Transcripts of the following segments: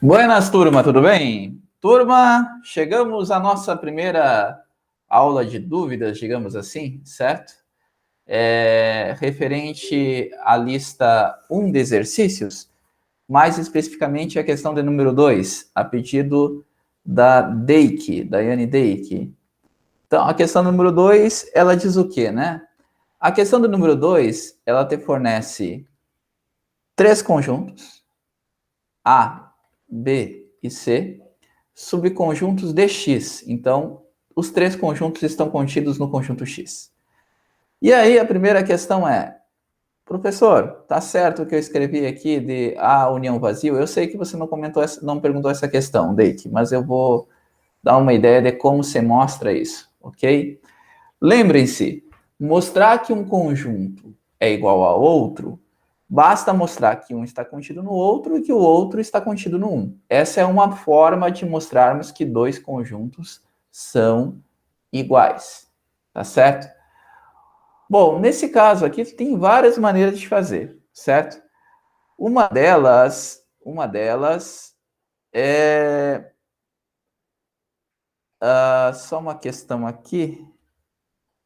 Buenas, turma, tudo bem? Turma, chegamos à nossa primeira aula de dúvidas, digamos assim, certo? Referente à lista 1 de exercícios, mais especificamente a questão de número 2, a pedido da Daiane Deike. Então, a questão número 2, ela diz o quê, né? A questão do número 2, ela te fornece 3 conjuntos, A, B e C, subconjuntos de X. Então, os 3 conjuntos estão contidos no conjunto X. E aí, a primeira questão é, professor, tá certo o que eu escrevi aqui de A união vazio? Eu sei que você não perguntou essa questão, Deike, mas eu vou dar uma ideia de como se mostra isso, ok? Lembrem-se, mostrar que um conjunto é igual a outro, basta mostrar que um está contido no outro e que o outro está contido no um. Essa é uma forma de mostrarmos que dois conjuntos são iguais, tá certo? Bom, nesse caso aqui tem várias maneiras de fazer, certo? Uma delas é só uma questão aqui.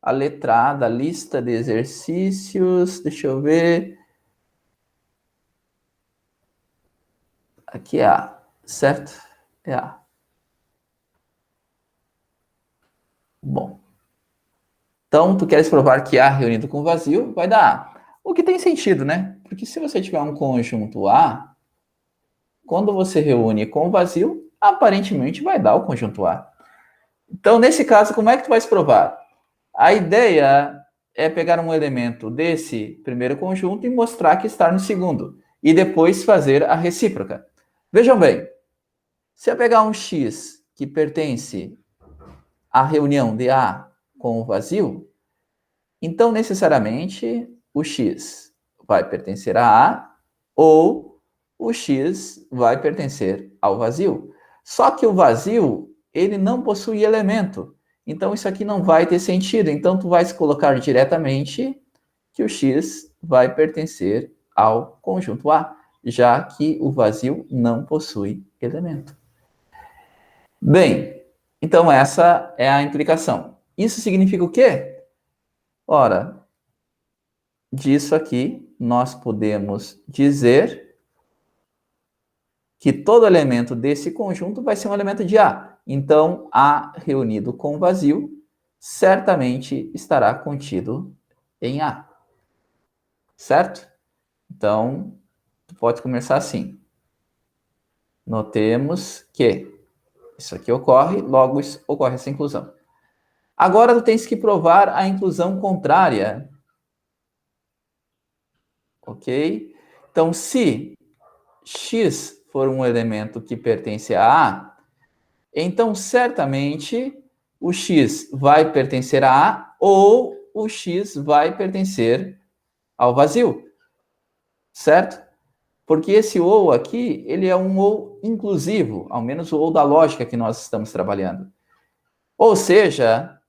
A letra A da lista de exercícios, deixa eu ver. Aqui é A, certo? É A. Bom. Então, tu queres provar que A reunido com vazio vai dar A. O que tem sentido, né? Porque se você tiver um conjunto A, quando você reúne com vazio, aparentemente vai dar o conjunto A. Então, nesse caso, como é que tu vais provar? A ideia é pegar um elemento desse primeiro conjunto e mostrar que está no segundo. E depois fazer a recíproca. Vejam bem, se eu pegar um X que pertence à reunião de A com o vazio, então necessariamente o X vai pertencer a A ou o X vai pertencer ao vazio. Só que o vazio, ele não possui elemento. Então isso aqui não vai ter sentido. Então tu vais colocar diretamente que o X vai pertencer ao conjunto A, já que o vazio não possui elemento. Bem, então essa é a implicação. Isso significa o quê? Ora, disso aqui nós podemos dizer que todo elemento desse conjunto vai ser um elemento de A. Então, A reunido com vazio certamente estará contido em A. Certo? Então, tu pode começar assim. Notemos que isso aqui ocorre, logo ocorre essa inclusão. Agora tu tens que provar a inclusão contrária. Ok? Então, se X for um elemento que pertence a A, então certamente o X vai pertencer a A ou o X vai pertencer ao vazio. Certo? Porque esse ou aqui, ele é um ou inclusivo, ao menos o ou da lógica que nós estamos trabalhando. Ou seja,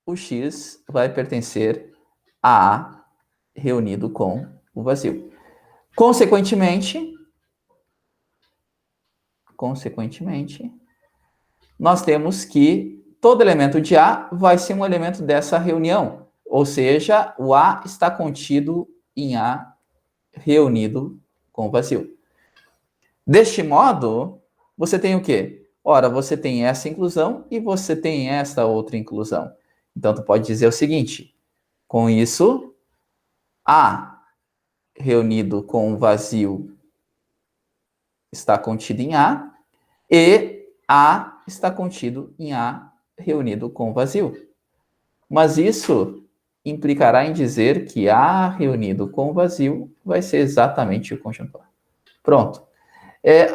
o X vai pertencer a A reunido com o vazio. Consequentemente, nós temos que todo elemento de A vai ser um elemento dessa reunião. Ou seja, o A está contido em A reunido com o vazio. Deste modo, você tem o quê? Ora, você tem essa inclusão e você tem esta outra inclusão. Então, tu pode dizer o seguinte, com isso, A reunido com o vazio está contido em A e A está contido em A reunido com vazio. Mas isso implicará em dizer que A reunido com vazio vai ser exatamente o conjunto A. Pronto.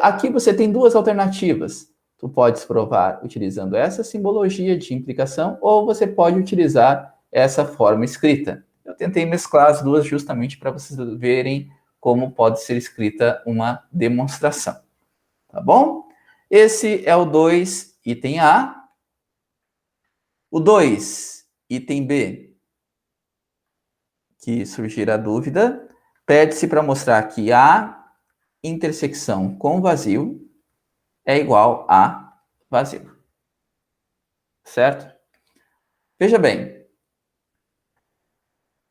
Aqui você tem duas alternativas. Tu podes provar utilizando essa simbologia de implicação ou você pode utilizar essa forma escrita. Eu tentei mesclar as duas justamente para vocês verem como pode ser escrita uma demonstração. Tá bom? Esse é o 2, item A. O 2, item B, que surgir a dúvida, Pede-se para mostrar que A intersecção com vazio é igual a vazio. Certo? Veja bem,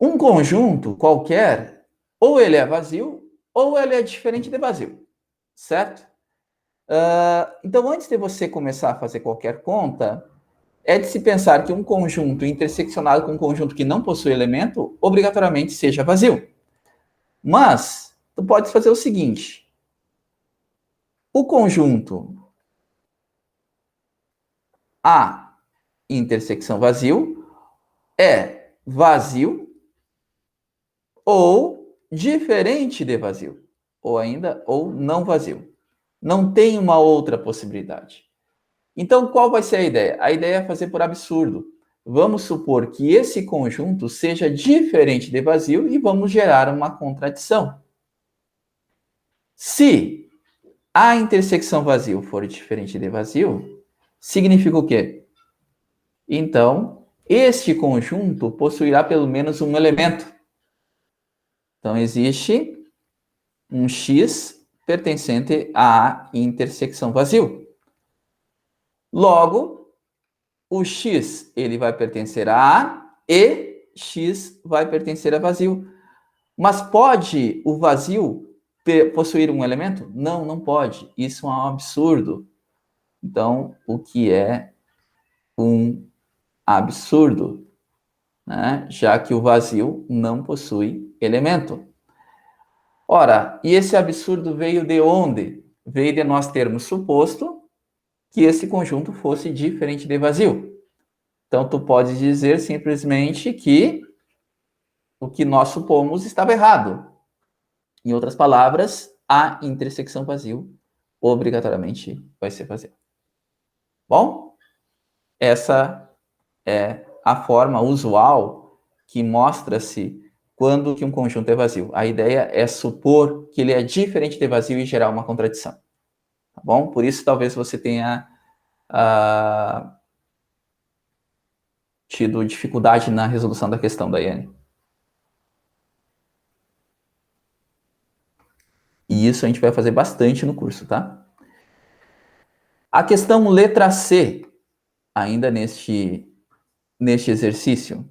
um conjunto qualquer, ou ele é vazio, ou ele é diferente de vazio. Certo? Então, antes de você começar a fazer qualquer conta, é de se pensar que um conjunto interseccionado com um conjunto que não possui elemento, obrigatoriamente seja vazio. Mas, tu pode fazer o seguinte. O conjunto A intersecção vazio é vazio ou diferente de vazio. Ou ainda, ou não vazio. Não tem uma outra possibilidade. Então, qual vai ser a ideia? A ideia é fazer por absurdo. Vamos supor que esse conjunto seja diferente de vazio e vamos gerar uma contradição. Se a intersecção vazio for diferente de vazio, significa o quê? Então, este conjunto possuirá pelo menos um elemento. Então, existe um X pertencente à intersecção vazio. Logo, o X ele vai pertencer a A e X vai pertencer a vazio. Mas pode o vazio possuir um elemento? Não, não pode. Isso é um absurdo. Então, o que é um absurdo? Né? Já que o vazio não possui elemento. Ora, e esse absurdo veio de onde? Veio de nós termos suposto que esse conjunto fosse diferente de vazio. Então, tu pode dizer simplesmente que o que nós supomos estava errado. Em outras palavras, a intersecção vazio obrigatoriamente vai ser vazio. Bom, essa é a forma usual que mostra-se quando que um conjunto é vazio. A ideia é supor que ele é diferente de vazio e gerar uma contradição. Tá bom? Por isso, talvez você tenha tido dificuldade na resolução da questão, Daiane. E isso a gente vai fazer bastante no curso, tá? A questão letra C, ainda neste exercício,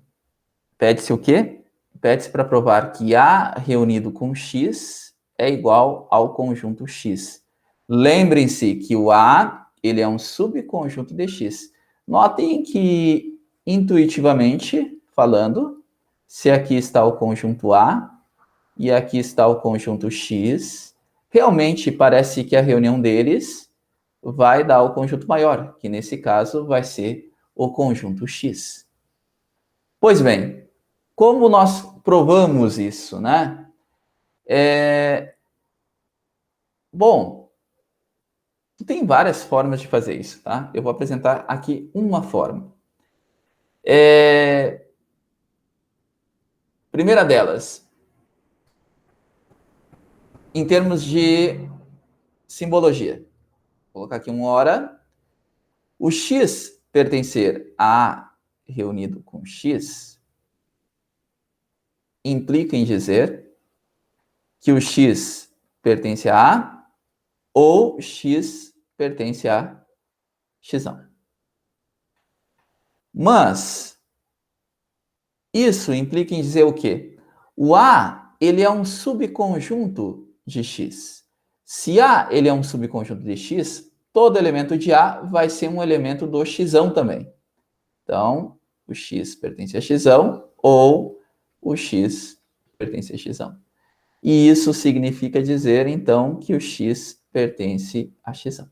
pede-se o quê? Pede-se para provar que A reunido com X é igual ao conjunto X. Lembrem-se que o A ele é um subconjunto de X. Notem que, intuitivamente falando, se aqui está o conjunto A e aqui está o conjunto X, realmente parece que a reunião deles vai dar o conjunto maior, que nesse caso vai ser o conjunto X. Pois bem, como nós provamos isso, né? Bom, tem várias formas de fazer isso, tá? Eu vou apresentar aqui uma forma. Primeira delas, em termos de simbologia. Vou colocar aqui uma hora. O X pertencer a A reunido com X implica em dizer que o X pertence a A ou X pertence a X. Mas isso implica em dizer o quê? O A ele é um subconjunto de X. Se A ele é um subconjunto de X, todo elemento de A vai ser um elemento do X também. Então, o X pertence a X ou o X pertence a X. E isso significa dizer, então, que o X pertence a X.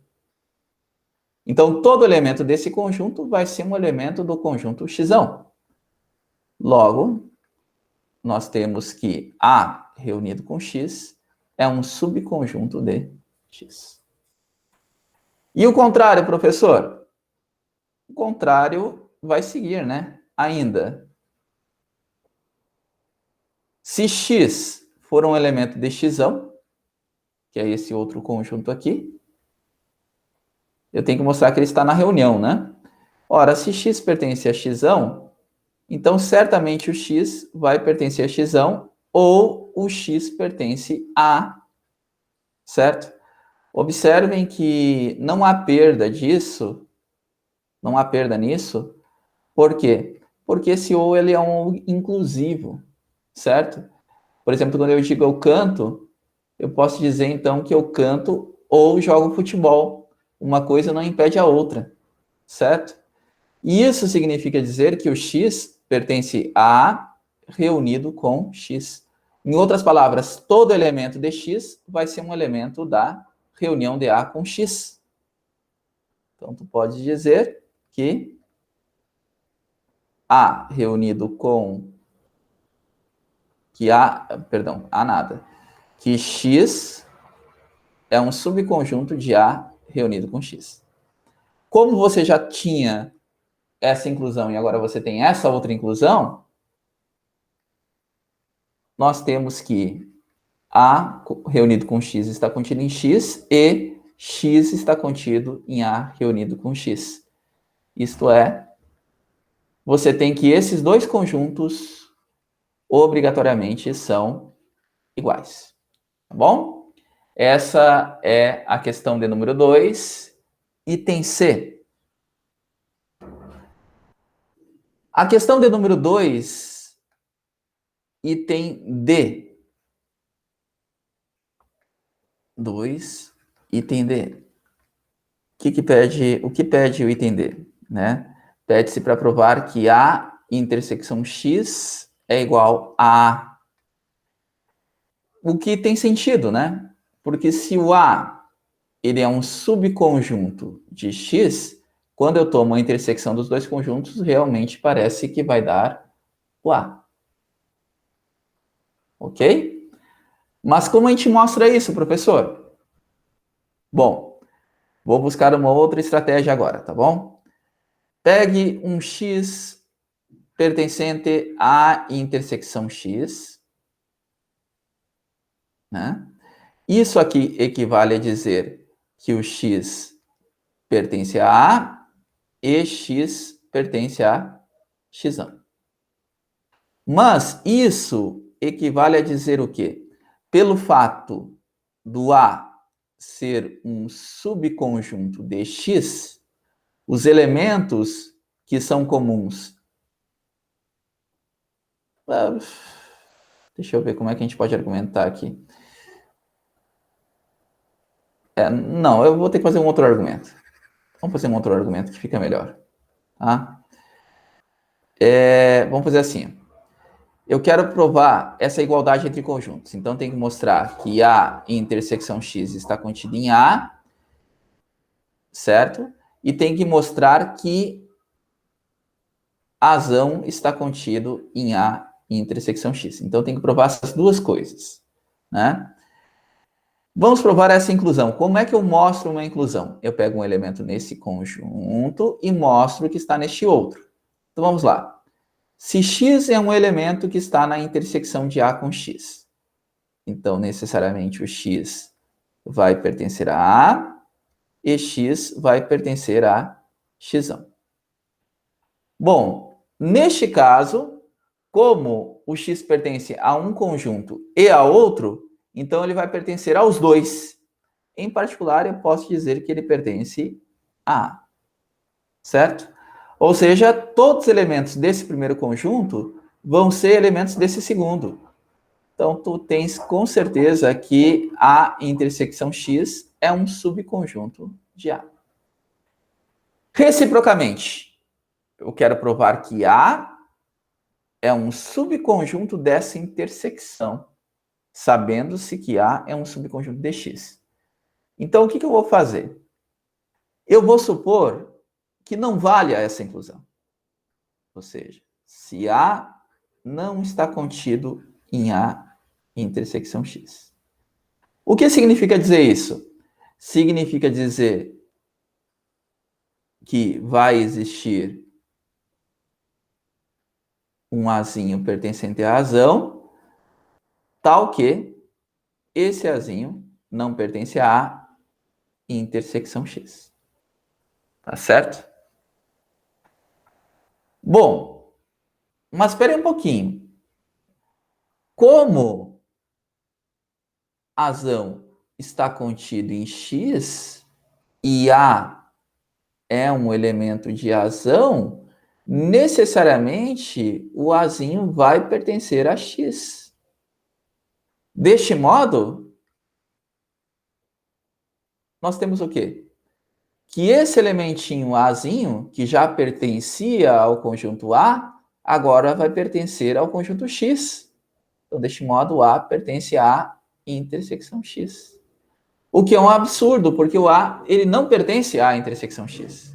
Então, todo elemento desse conjunto vai ser um elemento do conjunto X. Logo, nós temos que A reunido com X é um subconjunto de X. E o contrário, professor? O contrário vai seguir, né? Ainda. Se X for um elemento de X, que é esse outro conjunto aqui, eu tenho que mostrar que ele está na reunião, né? Ora, se X pertence a X, então certamente o X vai pertencer a X ou o X pertence a A, certo? Observem que não há perda disso, não há perda nisso. Por quê? Porque esse ou ele é um inclusivo, certo? Por exemplo, quando eu digo eu canto, eu posso dizer então que eu canto ou jogo futebol. Uma coisa não impede a outra, certo? E isso significa dizer que o X pertence a A reunido com X. Em outras palavras, todo elemento de X vai ser um elemento da reunião de A com X. Então, tu pode dizer que A reunido com... A nada. Que X é um subconjunto de A reunido com X. Como você já tinha essa inclusão e agora você tem essa outra inclusão, nós temos que A reunido com X está contido em X e X está contido em A reunido com X. Isto é, você tem que esses dois conjuntos obrigatoriamente são iguais. Tá bom? Essa é a questão de número 2, item C. A questão de número 2, item D. 2, item D. O que pede o item D? Né? Pede-se para provar que A intersecção X é igual a A. O que tem sentido, né? Porque se o A ele é um subconjunto de X, quando eu tomo a intersecção dos dois conjuntos, realmente parece que vai dar o A. Ok? Mas como a gente mostra isso, professor? Bom, vou buscar uma outra estratégia agora, tá bom? Pegue um X pertencente à intersecção X, né? Isso aqui equivale a dizer que o X pertence a A e X pertence a X. Mas isso equivale a dizer o quê? Pelo fato do A ser um subconjunto de X, os elementos que são comuns. Deixa eu ver como é que a gente pode argumentar aqui. Não, eu vou ter que fazer um outro argumento. Vamos fazer um outro argumento que fica melhor. Tá? Vamos fazer assim. Eu quero provar essa igualdade entre conjuntos. Então, tem que mostrar que A intersecção X está contida em A, certo? E tem que mostrar que Azão está contido em A intersecção X. Então, tem que provar essas duas coisas, né? Vamos provar essa inclusão. Como é que eu mostro uma inclusão? Eu pego um elemento nesse conjunto e mostro que está neste outro. Então, vamos lá. Se X é um elemento que está na intersecção de A com X, então, necessariamente, o X vai pertencer a A e X vai pertencer a X. Bom, neste caso, como o X pertence a um conjunto e a outro, então ele vai pertencer aos dois. Em particular, eu posso dizer que ele pertence a A, certo? Ou seja, todos os elementos desse primeiro conjunto vão ser elementos desse segundo. Então, tu tens com certeza que A intersecção X é um subconjunto de A. Reciprocamente, eu quero provar que A é um subconjunto dessa intersecção, sabendo-se que A é um subconjunto de X. Então, o que eu vou fazer? Eu vou supor que não valha essa inclusão. Ou seja, se A não está contido em A intersecção X. O que significa dizer isso? Significa dizer que vai existir um Azinho pertencente a Azão, tal que esse Azinho não pertence a A intersecção X. Tá certo? Bom, mas espere um pouquinho. Como Azão está contido em X e A é um elemento de azão, necessariamente o Azinho vai pertencer a X. Deste modo, nós temos o quê? Que esse elementinho Azinho, que já pertencia ao conjunto A, agora vai pertencer ao conjunto X. Então, deste modo, o A pertence à intersecção X. O que é um absurdo, porque o A ele não pertence à intersecção X.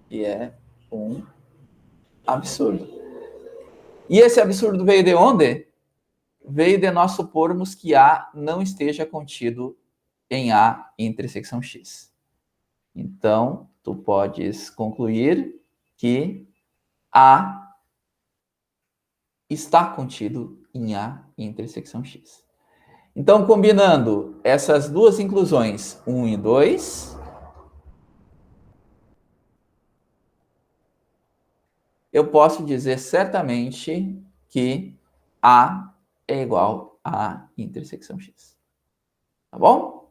E é um absurdo. E esse absurdo veio de onde? Veio de nós supormos que A não esteja contido em A intersecção X. Então, tu podes concluir que A está contido em A intersecção X. Então, combinando essas duas inclusões, 1 e 2, eu posso dizer certamente que A é igual a intersecção X. Tá bom?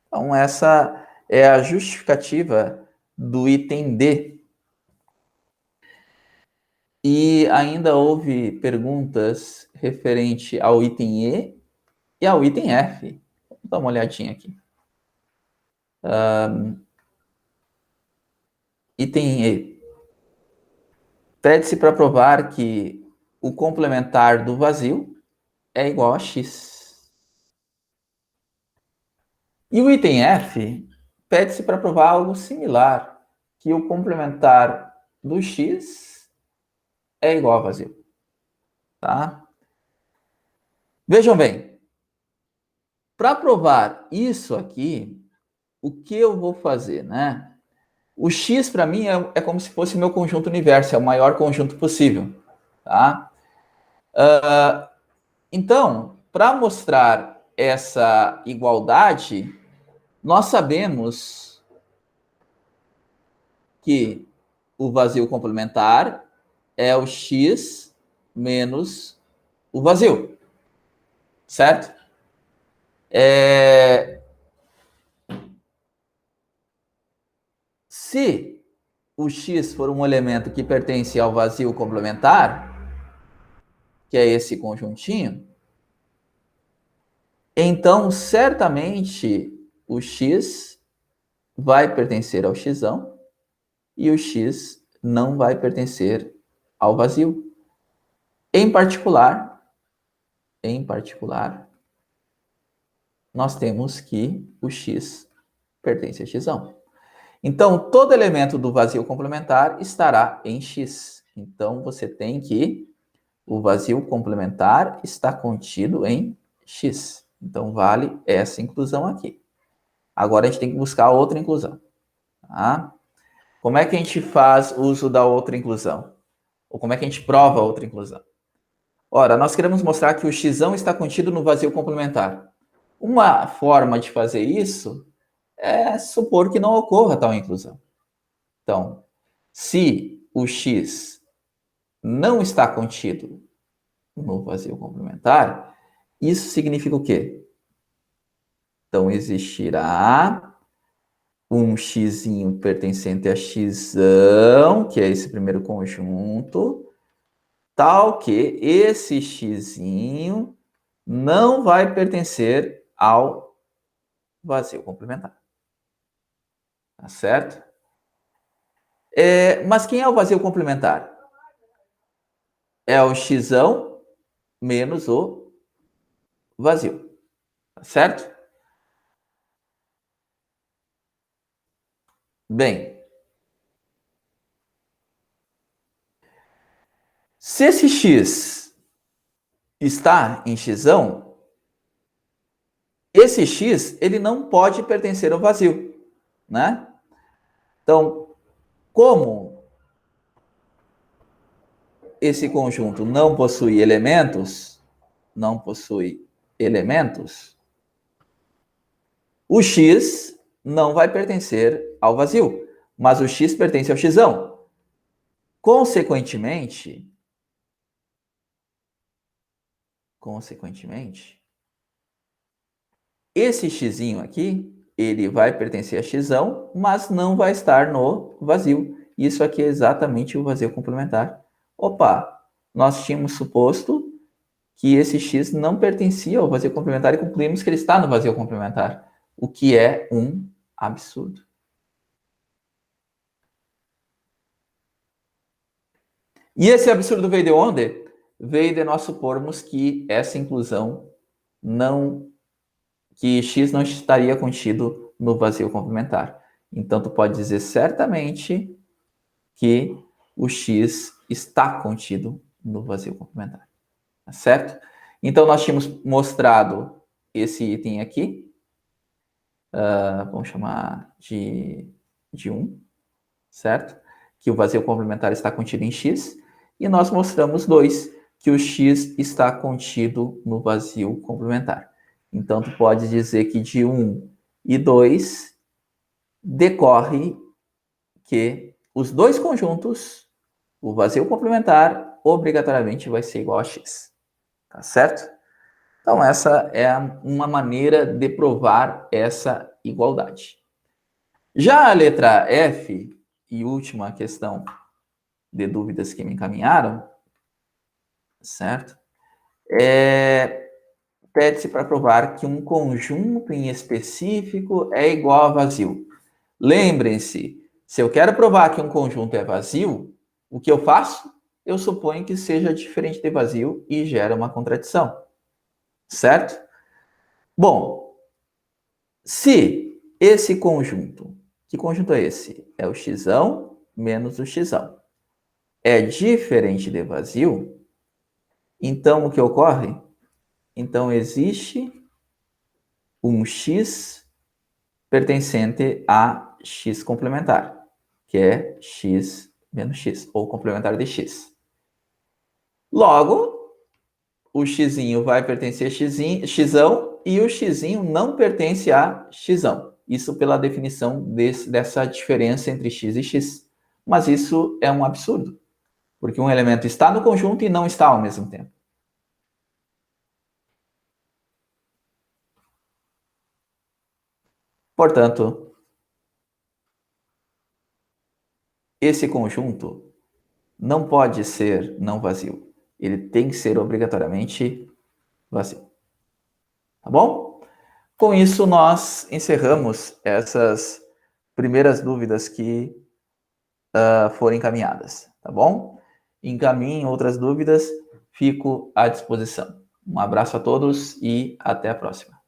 Então, essa é a justificativa do item D. E ainda houve perguntas referente ao item E e ao item F. Vamos dar uma olhadinha aqui. Item E. Pede-se para provar que o complementar do vazio é igual a x. E o item F pede-se para provar algo similar, que o complementar do x é igual a vazio. Tá? Vejam bem, para provar isso aqui, o que eu vou fazer, né? O x para mim é como se fosse o meu conjunto universo, é o maior conjunto possível, tá? Então, para mostrar essa igualdade, nós sabemos que o vazio complementar é o x menos o vazio, certo? Se o x for um elemento que pertence ao vazio complementar, que é esse conjuntinho, então certamente o x vai pertencer ao x e o x não vai pertencer ao vazio. Em particular, nós temos que o x pertence a x. Então, todo elemento do vazio complementar estará em x. Então, você tem que o vazio complementar está contido em x. Então, vale essa inclusão aqui. Agora, a gente tem que buscar outra inclusão. Tá? Como é que a gente faz uso da outra inclusão? Ou como é que a gente prova a outra inclusão? Ora, nós queremos mostrar que o x está contido no vazio complementar. Uma forma de fazer isso é supor que não ocorra tal inclusão. Então, se o x não está contido no vazio complementar, isso significa o quê? Então, existirá um x pertencente a x, que é esse primeiro conjunto, tal que esse x não vai pertencer ao vazio complementar. Tá certo? Mas quem é o vazio complementar? É o x menos o vazio. Tá certo? Bem, se esse x está em x, esse x ele não pode pertencer ao vazio, né? Então, como esse conjunto não possui elementos, o x não vai pertencer ao vazio, mas o x pertence ao x. Consequentemente, esse xzinho aqui, ele vai pertencer a xão, mas não vai estar no vazio. Isso aqui é exatamente o vazio complementar. Opa, nós tínhamos suposto que esse x não pertencia ao vazio complementar e concluímos que ele está no vazio complementar, o que é um absurdo. E esse absurdo veio de onde? Veio de nós supormos que essa inclusão não, que x não estaria contido no vazio complementar. Então, tu pode dizer certamente que o x está contido no vazio complementar. Tá certo? Então, nós tínhamos mostrado esse item aqui. Vamos chamar de 1, certo? Que o vazio complementar está contido em x. E nós mostramos 2, que o x está contido no vazio complementar. Então, tu pode dizer que de 1 e 2 decorre que os dois conjuntos, o vazio complementar, obrigatoriamente vai ser igual a x. Tá certo? Então, essa é uma maneira de provar essa igualdade. Já a letra F, e última questão de dúvidas que me encaminharam, certo? Pede-se para provar que um conjunto em específico é igual a vazio. Lembrem-se, se eu quero provar que um conjunto é vazio, o que eu faço? Eu suponho que seja diferente de vazio e gera uma contradição. Certo? Bom, se esse conjunto, que conjunto é esse? É o xão menos o xão. É diferente de vazio, então o que ocorre? Então existe um x pertencente a x complementar, que é x menos x, ou complementar de x. Logo, o xzinho vai pertencer a xão e o xzinho não pertence a xão. Isso pela definição dessa diferença entre x e x. Mas isso é um absurdo, porque um elemento está no conjunto e não está ao mesmo tempo. Portanto, esse conjunto não pode ser não vazio. Ele tem que ser obrigatoriamente vazio. Tá bom? Com isso, nós encerramos essas primeiras dúvidas que forem encaminhadas, tá bom? Encaminhem outras dúvidas, fico à disposição. Um abraço a todos e até a próxima.